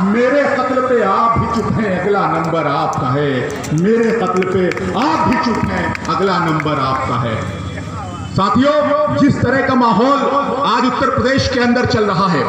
मेरे कत्ल पे आप भी चुप हैं, अगला नंबर आपका है। मेरे कत्ल पे आप भी चुप हैं, अगला नंबर आपका है। साथियों, जिस तरह का माहौल आज उत्तर प्रदेश के अंदर चल रहा है,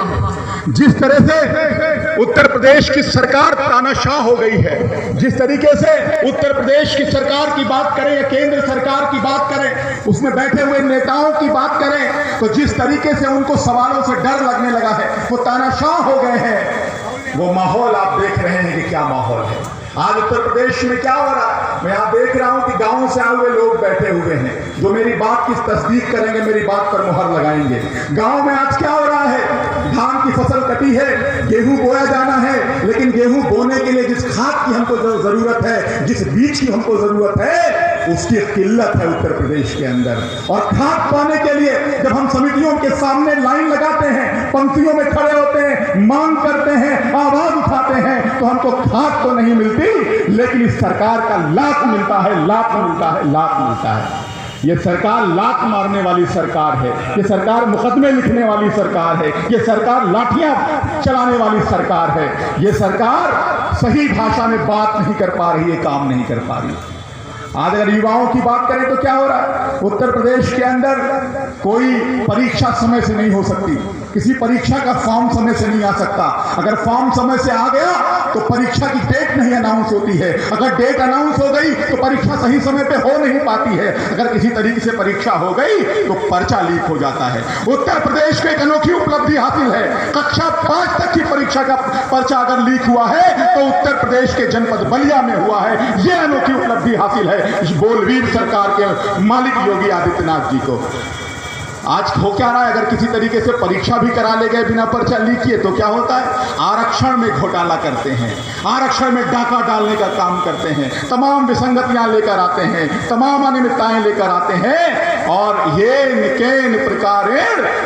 जिस तरह से उत्तर प्रदेश की सरकार तानाशाह हो गई है, जिस तरीके से उत्तर प्रदेश की सरकार की बात करें या केंद्र सरकार की बात करें, उसमें बैठे हुए नेताओं की बात करें, तो जिस तरीके से उनको सवालों से डर लगने लगा है, वो तानाशाह हो गए हैं, वो माहौल आप देख रहे हैं कि क्या माहौल है आज उत्तर प्रदेश में क्या हो रहा है। मैं यहां देख रहा हूं कि गांव से आए हुए लोग बैठे हुए हैं जो मेरी बात की तस्दीक करेंगे, मेरी बात पर मुहर लगाएंगे। गांव में आज क्या हो रहा है, धान की फसल कटी है, गेहूं बोया जाना है, लेकिन गेहूं बोने के लिए जिस खाद की हमको जरूरत है, जिस बीज की हमको जरूरत है, उसकी किल्लत है उत्तर प्रदेश के अंदर। और खाद पाने के लिए जब हम समितियों के सामने लाइन लगाते हैं, पंक्तियों में खड़े होते हैं, मांग करते हैं, आवाज उठाते हैं, तो हमको खाद तो नहीं मिलती, लेकिन इस सरकार का लात मिलता है, लात मिलता है, लात मिलता है। ये सरकार लात मारने वाली सरकार है, ये सरकार मुकदमे लिखने वाली सरकार है, ये सरकार लाठियां चलाने वाली सरकार है, ये सरकार सही भाषा में बात नहीं कर पा रही है, काम नहीं कर पा रही। आज अगर युवाओं की बात करें तो क्या हो रहा है, उत्तर प्रदेश के अंदर कोई परीक्षा समय से नहीं हो सकती, किसी परीक्षा का फॉर्म समय से नहीं आ सकता। अगर फॉर्म समय से आ गया तो परीक्षा की डेट नहीं अनाउंस होती है, अगर डेट अनाउंस हो गई तो परीक्षा सही समय पे हो नहीं पाती है, अगर किसी तरीके से परीक्षा हो गई तो पर्चा लीक हो जाता है। उत्तर प्रदेश को एक अनोखी उपलब्धि हासिल है, कक्षा 5 तक की परीक्षा का पर्चा अगर लीक हुआ है तो उत्तर प्रदेश के जनपद बलिया में हुआ है। यह अनोखी उपलब्धि हासिल है इस बोलवीर सरकार के मालिक योगी आदित्यनाथ जी को। आज हो क्या रहा है, अगर किसी तरीके से परीक्षा भी करा ले गए बिना पर्चा लीक किए तो क्या होता है, आरक्षण में घोटाला करते हैं, आरक्षण में डाका डालने का काम करते हैं, तमाम विसंगतियां लेकर आते हैं, तमाम अनियमितताएं लेकर आते हैं। और ये केन प्रकार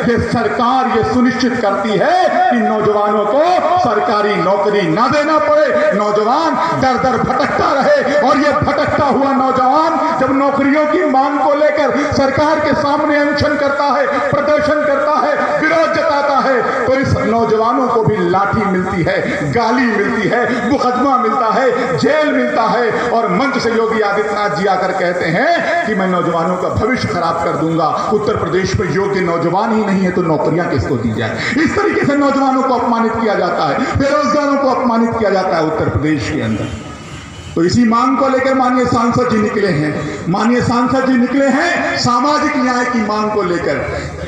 ये सरकार ये सुनिश्चित करती है कि नौजवानों को सरकारी नौकरी ना देना पड़े, नौजवान दर दर भटकता रहे। और ये भटकता हुआ नौजवान जब नौकरियों की मांग को लेकर सरकार के सामने अनशन करता है, प्रदर्शन करता है, विरोध जताता है, तो इस नौजवानों को भी लाठी मिलती है, गाली मिलती है, मुकदमा मिलता है, जेल मिलता है। और मंच से योगी आदित्यनाथ जी आकर कहते हैं कि मैं नौजवानों का भविष्य खराब कर दूंगा, उत्तर प्रदेश में योग्य नौजवान ही नहीं है तो नौकरियां किसको दी जाए। इस तरीके से नौजवानों को अपमानित किया जाता है, बेरोजगारों को अपमानित किया जाता है उत्तर प्रदेश के अंदर। तो इसी मांग को लेकर माननीय सांसद जी निकले हैं, माननीय सांसद जी निकले हैं सामाजिक न्याय की मांग को लेकर।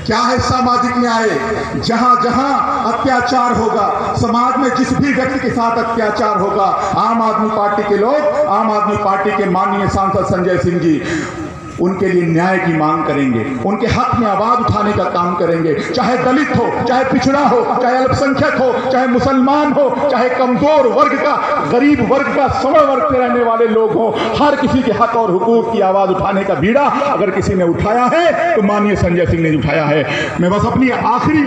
क्या है सामाजिक न्याय, जहां जहां अत्याचार होगा, समाज में जिस भी व्यक्ति के साथ अत्याचार होगा, आम आदमी पार्टी के लोग, आम आदमी पार्टी के माननीय सांसद संजय सिंह जी उनके लिए न्याय की मांग करेंगे, उनके हक में आवाज उठाने का काम करेंगे। चाहे दलित हो, चाहे पिछड़ा हो, चाहे अल्पसंख्यक हो, चाहे मुसलमान हो, चाहे कमजोर वर्ग का, गरीब वर्ग का, समर वर्ग से रहने वाले लोग हो, हर किसी के हक और हुकूक की आवाज उठाने का बीड़ा अगर किसी ने उठाया है तो माननीय संजय सिंह ने उठाया है। मैं बस अपनी आखिरी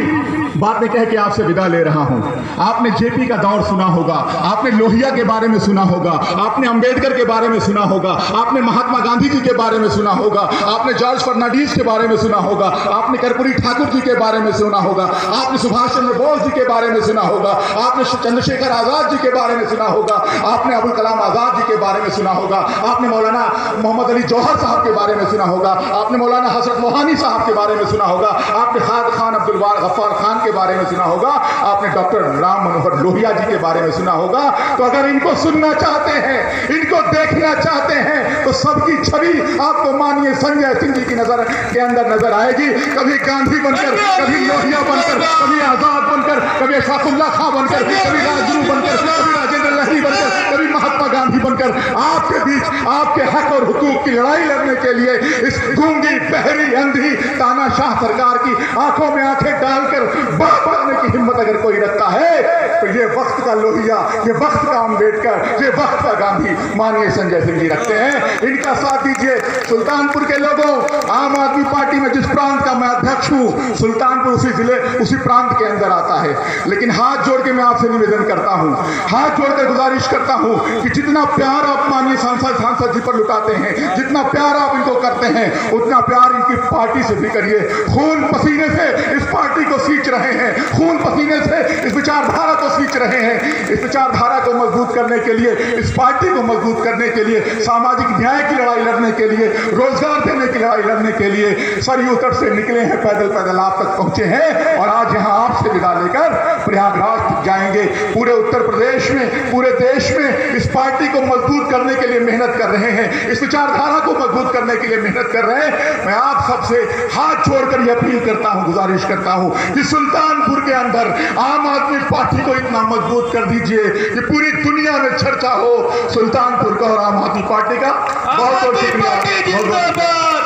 बातें कह के आपसे विदा ले रहा हूं। आपने जेपी का दौर सुना होगा, आपने लोहिया के बारे में सुना होगा, आपने अंबेडकर के बारे में सुना होगा, आपने महात्मा गांधी जी के बारे में सुना होगा, आपने जॉर्ज फर्नांडिस के बारे में सुना होगा, आपने कर्पूरी ठाकुर जी के बारे में सुना होगा, आपने सुभाष चंद्र बोस जी के बारे में सुना होगा, आपने चंद्रशेखर आजाद जी के बारे में सुना होगा, आपने अबुल कलाम आजाद जी के बारे में सुना होगा, आपने मौलाना मोहम्मद अली जौहर साहब के बारे में सुना होगा, आपने मौलाना हजरत मोहानी साहब के बारे में सुना होगा, आपने खाद खान अब्दुल गफ्फार खान के बारे में सुना होगा, आपने डॉक्टर राम मनोहर लोहिया जी के बारे में सुना होगा। तो अगर इनको सुनना चाहते हैं, इनको देखना चाहते हैं, तो सबकी छवि आपको माननीय संजय सिंह जी की नजर के अंदर नजर आएगी। कभी गांधी बनकर, कभी लोहिया बनकर, कभी आजाद बनकर, कभी अशफाकुल्लाह खां बनकर, कभी राजगुरु बनकर, कभी राजेंद्र लहरी बनकर, कभी महात्मा गांधी बनकर आपके बीच आपके हक और हुकूक की लड़ाई लड़ने के लिए इस गूंगी बहरी अंधी तानाशाह सरकार की आंखों में आंखें डालकर बात करने की हिम्मत अगर कोई रखता है तो ये वक्त का लोहिया, ये वक्त का अंबेडकर, ये वक्त का गांधी माननीय संजय सिंह जी रखते हैं। इनका साथ दीजिए। सुल्तानपुर के लोगों, आम आदमी पार्टी में जिस प्रांत का मैं अध्यक्ष हूं, सुल्तानपुर उसी जिले उसी प्रांत के अंदर आता है, लेकिन हाथ जोड़ के मैं आपसे निवेदन करता हूं, हाथ जोड़कर गुजारिश करता हूं कि जितना प्यार आप माननीय सांसद जी पर लुटाते हैं, जितना प्यार आप इनको करते हैं, उतना प्यार इनकी पार्टी से भी करिए। खून पसीने से इस पार्टी को सींच रहे हैं, खून पसीने से इस विचारधारा को सींच रहे हैं। इस विचारधारा को मजबूत करने के लिए, इस पार्टी को मजबूत करने के लिए, सामाजिक न्याय की लड़ाई लड़ने के लिए, रोजगार देने की लड़ाई लड़ने के लिए सरयू तट से निकले हैं, पैदल पैदल आप तक पहुंचे हैं और आज यहां आपसे विदा लेकर प्रयागराज तक जाएंगे। पूरे उत्तर प्रदेश में, पूरे देश में इस पार्टी को मजबूत करने के लिए मेहनत कर रहे हैं, इस विचारधारा को मजबूत करने के लिए मेहनत कर रहे हैं। मैं आप सबसे हाथ जोड़कर यह अपील करता हूं, गुजारिश करता हूं कि सुल्तानपुर के अंदर आम आदमी पार्टी को इतना मजबूत कर दीजिए कि पूरी दुनिया में चर्चा हो सुल्तानपुर का और आम आदमी पार्टी का। बहुत बहुत शुक्रिया।